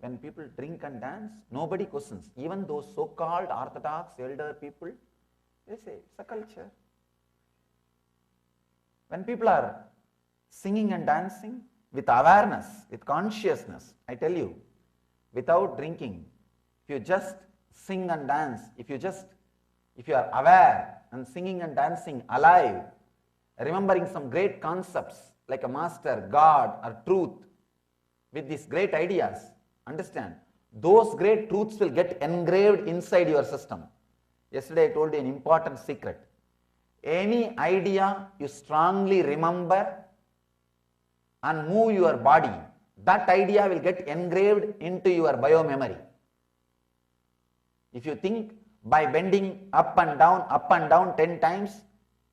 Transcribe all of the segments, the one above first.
when people drink and dance, nobody questions. Even those so-called orthodox elder people, they say it's a culture. When people are singing and dancing with awareness, with consciousness, I tell you, without drinking, if you just sing and dance, if you are aware and singing and dancing alive, remembering some great concepts like a master, God or truth, with these great ideas, understand, those great truths will get engraved inside your system. Yesterday I told you an important secret. Any idea you strongly remember and move your body, that idea will get engraved into your biomemory. If you think by bending up and down 10 times,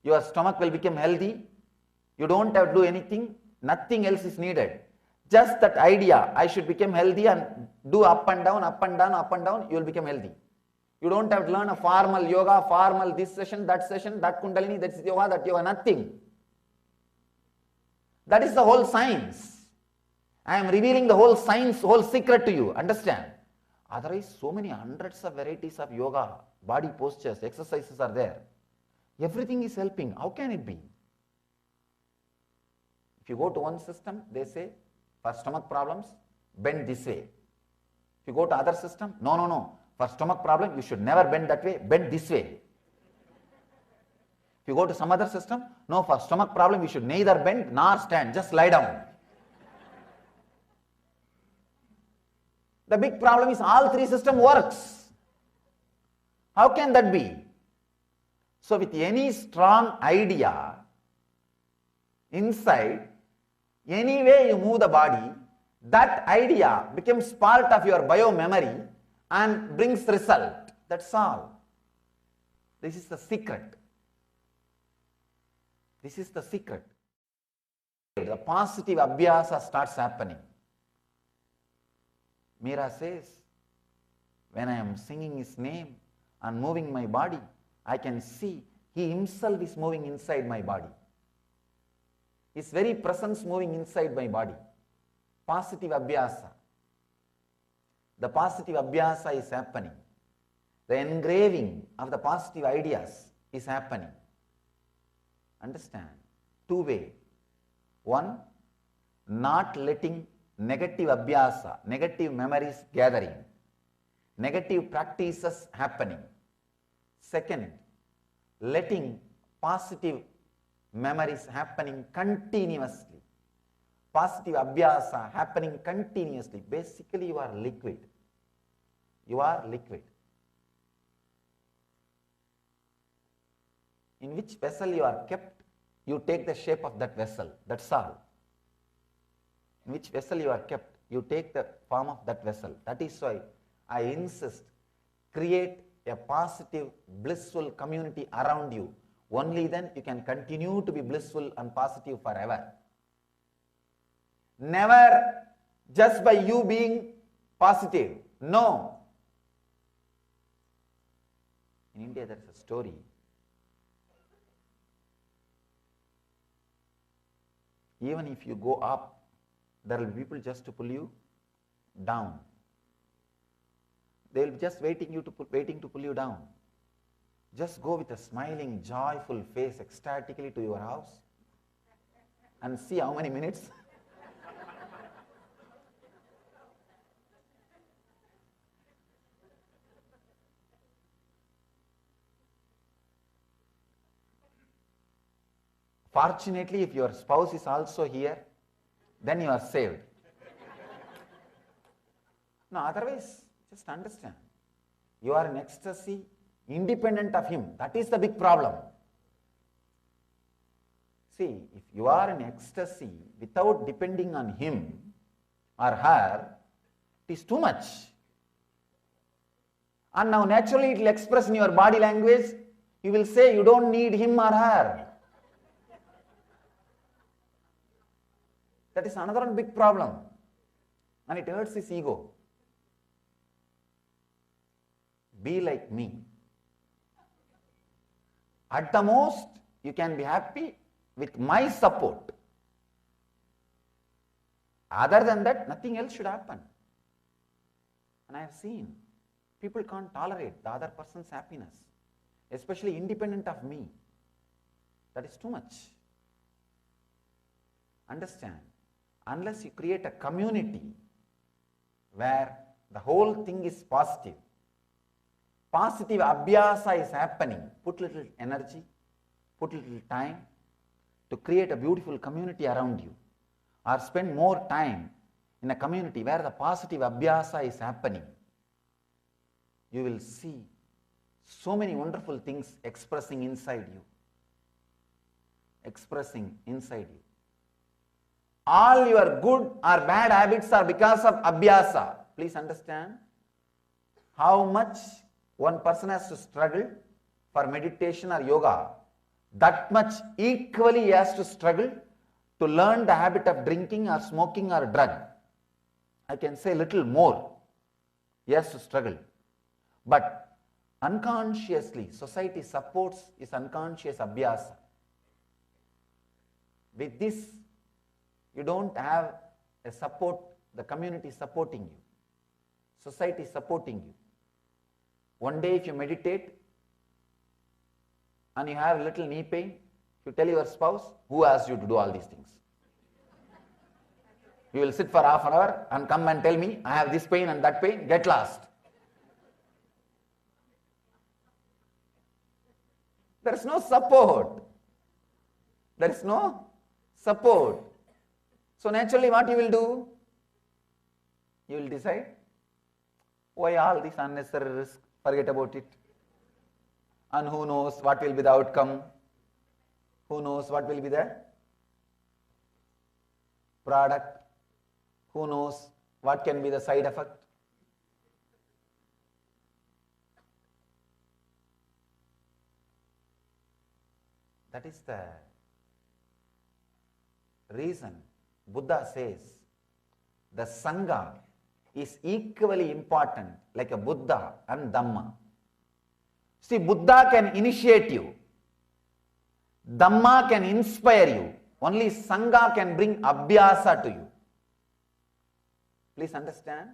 your stomach will become healthy, you don't have to do anything, nothing else is needed. Just that idea, I should become healthy, and do up and down, you will become healthy. You don't have to learn a formal yoga, formal this session, that kundalini, that's yoga, nothing. That is the whole science. I am revealing the whole science, whole secret to you, understand? Otherwise, so many hundreds of varieties of yoga, body postures, exercises are there. Everything is helping. How can it be? If you go to one system, they say, for stomach problems, bend this way. If you go to other system, no. For stomach problem, you should never bend that way, bend this way. If you go to some other system, no, for stomach problem, you should neither bend nor stand, just lie down. The big problem is all three system works. How can that be? So with any strong idea inside, any way you move the body, that idea becomes part of your biomemory and brings result. That's all. This is the secret. This is the secret. The positive abhyasa starts happening. Meera says, when I am singing his name and moving my body, I can see he himself is moving inside my body. His very presence moving inside my body. Positive abhyasa. The positive abhyasa is happening. The engraving of the positive ideas is happening. Understand? Two ways. One, not letting negative abhyasa, negative memories gathering, negative practices happening. Second, letting positive memories happening continuously. Positive abhyasa happening continuously. Basically, you are liquid. You are liquid. In which vessel you are kept, you take the shape of that vessel. That's all. In which vessel you are kept, you take the form of that vessel. That is why I insist, create a positive, blissful community around you. Only then you can continue to be blissful and positive forever. Never just by you being positive. No. In India there is a story. Even if you go up, there will be people just to pull you down. They will be just waiting to pull you down. Just go with a smiling, joyful face ecstatically to your house and see how many minutes. Fortunately, if your spouse is also here, then you are saved. No, otherwise, just understand. You are in ecstasy, independent of him. That is the big problem. See, if you are in ecstasy without depending on him or her, it is too much. And now naturally it will express in your body language. You will say you don't need him or her. That is another big problem. And it hurts his ego. Be like me. At the most, you can be happy with my support. Other than that, nothing else should happen. And I have seen people can't tolerate the other person's happiness, especially independent of me. That is too much. Understand, unless you create a community where the whole thing is positive, positive abhyasa is happening, put little energy, put little time to create a beautiful community around you, or spend more time in a community where the positive abhyasa is happening, you will see so many wonderful things expressing inside you. Expressing inside you. All your good or bad habits are because of abhyasa. Please understand how much one person has to struggle for meditation or yoga. That much equally he has to struggle to learn the habit of drinking or smoking or drug. I can say little more. He has to struggle. But unconsciously, society supports his unconscious abhyasa. With this, you don't have a support, the community supporting you, society supporting you. One day if you meditate and you have little knee pain, you tell your spouse, who asked you to do all these things? You will sit for half an hour and come and tell me, I have this pain and that pain, get lost. There is no support. There is no support. So naturally what you will do? You will decide, why all this unnecessary risk, forget about it. And who knows what will be the outcome? Who knows what will be the product? Who knows what can be the side effect? That is the reason Buddha says the Sangha is equally important like a Buddha and Dhamma. See, Buddha can initiate you, Dhamma can inspire you, only Sangha can bring abhyasa to you. Please understand.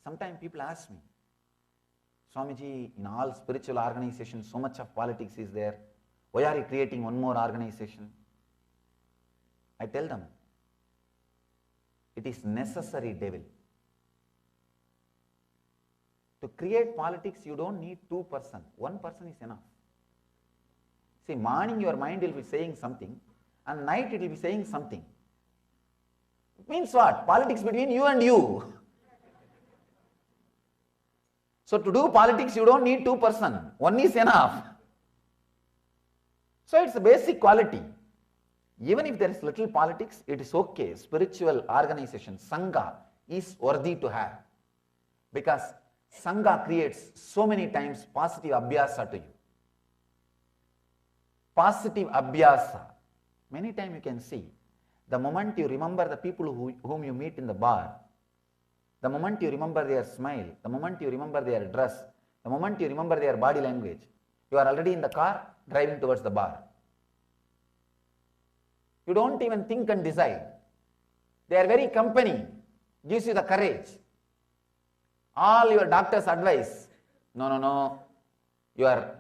Sometimes people ask me, Swamiji, in all spiritual organizations, so much of politics is there. Why are you creating one more organization? I tell them, it is necessary, devil. To create politics, you don't need two persons. One person is enough. See, morning your mind will be saying something, and night it will be saying something. It means what? Politics between you and you. So to do politics, you don't need two persons. One is enough. So it's a basic quality. Even if there is little politics, it is okay. Spiritual organization, Sangha, is worthy to have. Because Sangha creates so many times positive abhyasa to you. Positive abhyasa. Many times you can see, the moment you remember the people whom you meet in the bar, the moment you remember their smile, the moment you remember their dress, the moment you remember their body language, you are already in the car driving towards the bar. You don't even think and decide. Their very company gives you the courage. All your doctor's advice, no, your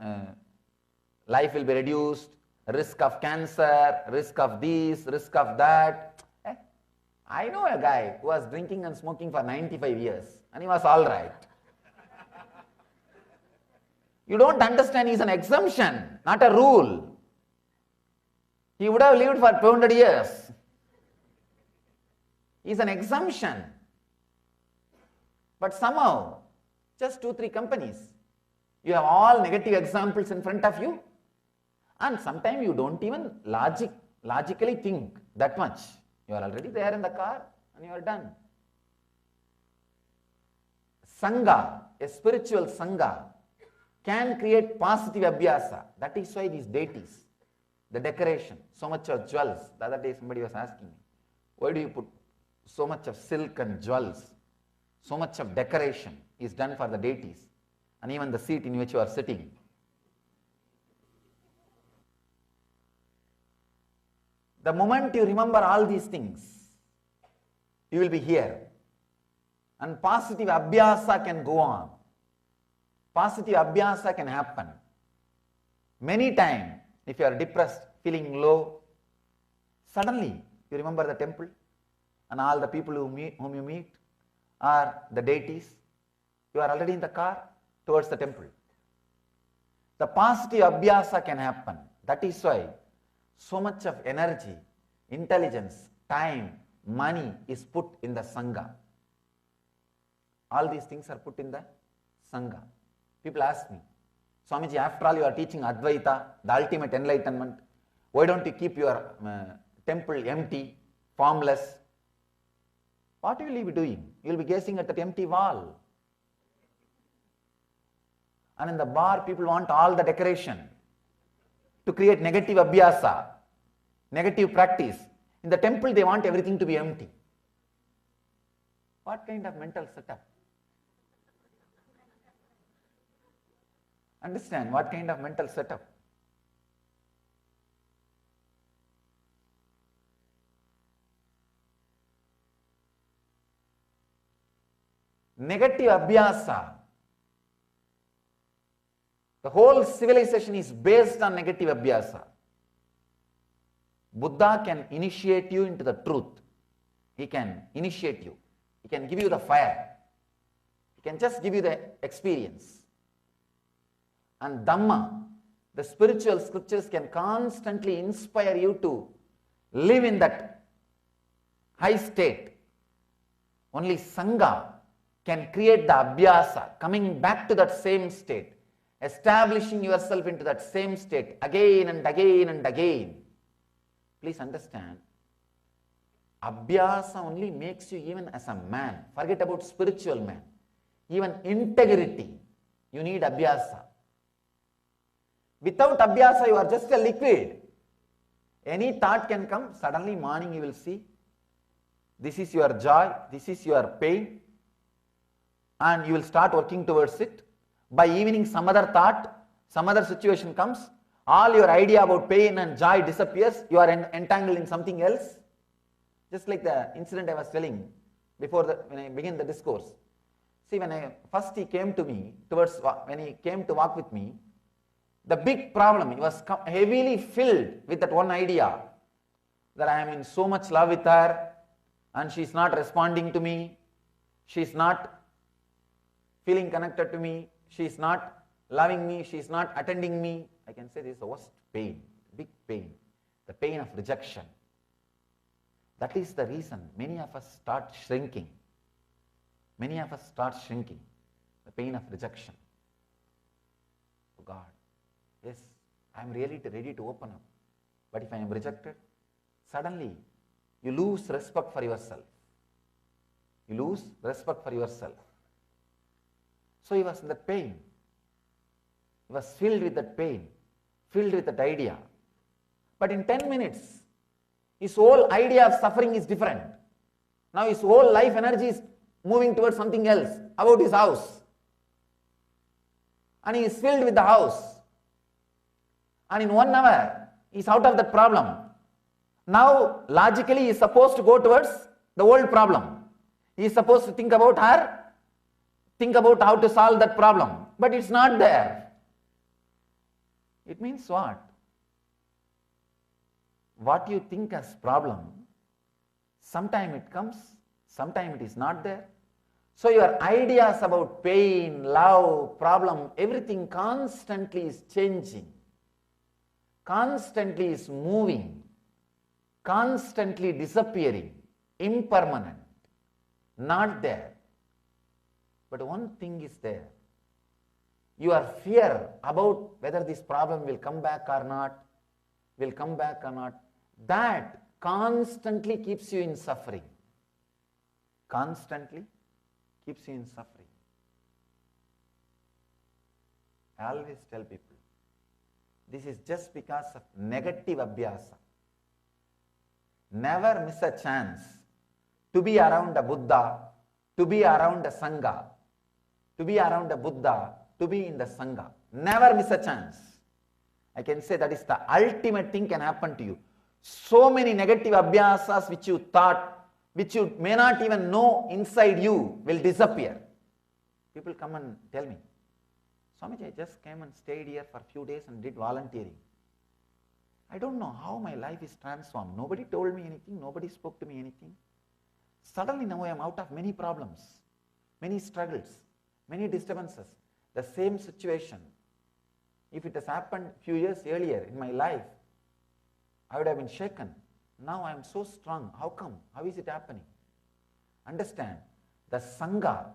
life will be reduced, risk of cancer, risk of this, risk of that. I know a guy who was drinking and smoking for 95 years and he was all right. You don't understand, he's an exemption, not a rule. He would have lived for 200 years. He's an exemption. But somehow, just 2-3 companies, you have all negative examples in front of you, and sometimes you don't even logically think that much. You are already there in the car and you are done. Sangha, a spiritual Sangha, can create positive abhyasa. That is why these deities, the decoration, so much of jewels. The other day somebody was asking me, why do you put so much of silk and jewels? So much of decoration is done for the deities, and even the seat in which you are sitting. The moment you remember all these things, you will be here. And positive abhyasa can go on. Positive abhyasa can happen. Many times, if you are depressed, feeling low, suddenly you remember the temple and all the people whom you meet are the deities. You are already in the car towards the temple. The positive abhyasa can happen. That is why so much of energy, intelligence, time, money is put in the Sangha. All these things are put in the Sangha. People ask me, Swamiji, after all you are teaching Advaita, the ultimate enlightenment, why don't you keep your temple empty, formless? What will you be doing? You will be gazing at that empty wall. And in the bar, people want all the decoration to create negative abhyasa, negative practice. In the temple, they want everything to be empty. What kind of mental setup? Understand what kind of mental setup? Negative abhyasa. The whole civilization is based on negative abhyasa. Buddha can initiate you into the truth. He can initiate you. He can give you the fire. He can just give you the experience. And Dhamma, the spiritual scriptures, can constantly inspire you to live in that high state. Only Sangha can create the abhyasa, coming back to that same state, establishing yourself into that same state again and again and again. Please understand, abhyasa only makes you even as a man. Forget about spiritual man. Even integrity, you need abhyasa. Without abhyasa, you are just a liquid. Any thought can come, suddenly morning you will see, this is your joy, this is your pain, and you will start working towards it. By evening, some other thought, some other situation comes, all your idea about pain and joy disappears, you are entangled in something else. Just like the incident I was telling before when I began the discourse. See, when he came to walk with me, the big problem, he was heavily filled with that one idea, that I am in so much love with her and she is not responding to me, she is not feeling connected to me, she is not loving me, she is not attending me. I can say this is the worst pain, big pain, the pain of rejection. That is the reason many of us start shrinking. Many of us start shrinking, the pain of rejection. Oh God, yes, I am really ready to open up. But if I am rejected, suddenly you lose respect for yourself. You lose respect for yourself. So he was in that pain. He was filled with that pain, filled with that idea. But in 10 minutes, his whole idea of suffering is different. Now his whole life energy is moving towards something else, about his house. And he is filled with the house. And in 1 hour, he is out of that problem. Now, logically, he is supposed to go towards the old problem. He is supposed to think about her, think about how to solve that problem. But it's not there. It means what? What you think as problem, sometime it comes, sometime it is not there. So your ideas about pain, love, problem, everything constantly is changing, constantly is moving, constantly disappearing, impermanent, not there. But one thing is there. Your fear about whether this problem will come back or not, that constantly keeps you in suffering. Constantly keeps you in suffering. I always tell people, this is just because of negative abhyasa. Never miss a chance to be around a Buddha, to be around a Sangha, to be around a Buddha, to be in the Sangha. Never miss a chance. I can say that is the ultimate thing can happen to you. So many negative abhyasas which you thought, which you may not even know inside you, will disappear. People come and tell me, Swamiji, I just came and stayed here for a few days and did volunteering. I don't know how my life is transformed. Nobody told me anything. Nobody spoke to me anything. Suddenly now I am out of many problems, many struggles, many disturbances. The same situation. If it has happened a few years earlier in my life, I would have been shaken. Now I am so strong. How come? How is it happening? Understand, the Sangha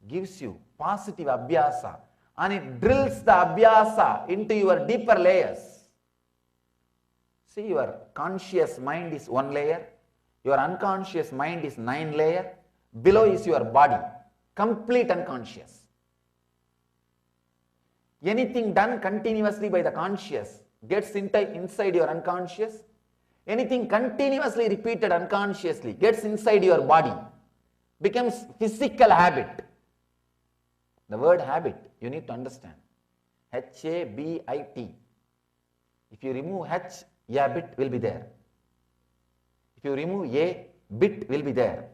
gives you positive abhyasa and it drills the abhyasa into your deeper layers. See, your conscious mind is one layer, your unconscious mind is 9 layers, below is your body, complete unconscious. Anything done continuously by the conscious gets inside your unconscious. Anything continuously repeated unconsciously gets inside your body, becomes physical habit. The word habit, you need to understand. H-A-B-I-T. If you remove H, a bit will be there. If you remove A, bit will be there.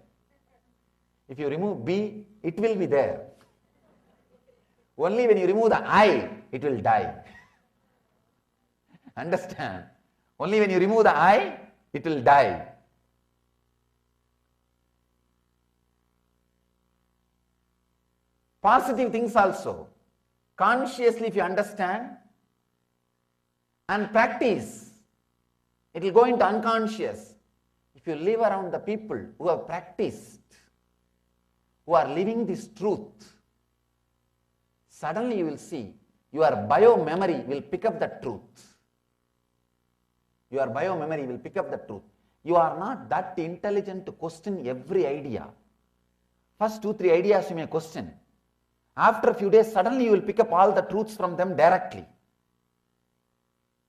If you remove B, it will be there. Only when you remove the I, it will die. Understand? Only when you remove the I, it will die. Positive things also. Consciously, if you understand and practice, it will go into unconscious. If you live around the people who have practiced, who are living this truth, suddenly you will see your bio-memory will pick up the truth. Your bio-memory will pick up the truth. You are not that intelligent to question every idea. First 2-3 ideas you may question. After a few days, suddenly you will pick up all the truths from them directly.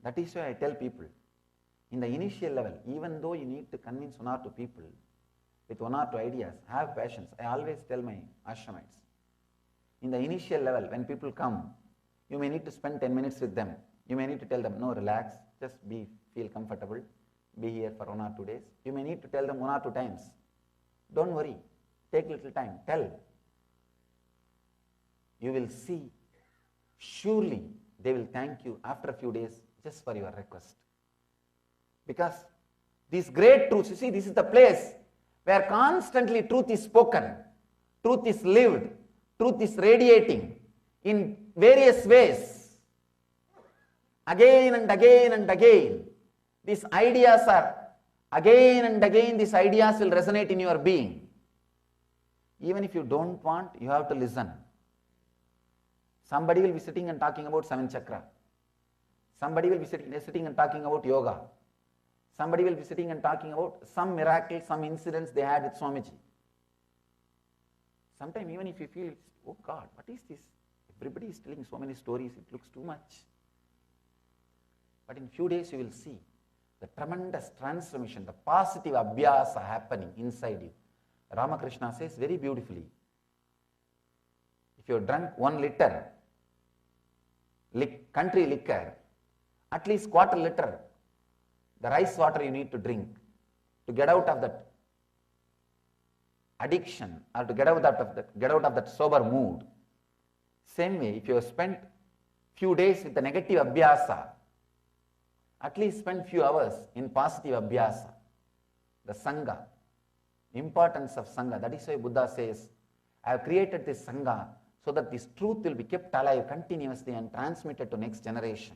That is why I tell people, in the initial level, even though you need to convince 1 or 2 people with 1 or 2 ideas, have patience. I always tell my ashramites, in the initial level, when people come, you may need to spend 10 minutes with them. You may need to tell them, no, relax, just feel comfortable, be here for 1 or 2 days. You may need to tell them 1 or 2 times. Don't worry, take little time, tell. You will see, surely they will thank you after a few days just for your request. Because these great truths, you see, this is the place where constantly truth is spoken, truth is lived, truth is radiating in various ways. Again and again and again, these ideas are, again and again these ideas will resonate in your being. Even if you don't want, you have to listen. Somebody will be sitting and talking about 7 chakra. Somebody will be sitting and talking about yoga. Somebody will be sitting and talking about some miracle, some incidents they had with Swamiji. Sometimes even if you feel, oh God, what is this? Everybody is telling so many stories, it looks too much. But in few days you will see the tremendous transformation, the positive abhyasa happening inside you. Ramakrishna says very beautifully, if you have drunk 1 liter country liquor, at least quarter liter, the rice water you need to drink to get out of that addiction or to get out of that sober mood. Same way, if you have spent few days with the negative abhyasa, at least spend few hours in positive abhyasa. The Sangha, importance of Sangha. That is why Buddha says, I have created this Sangha so that this truth will be kept alive continuously and transmitted to next generation.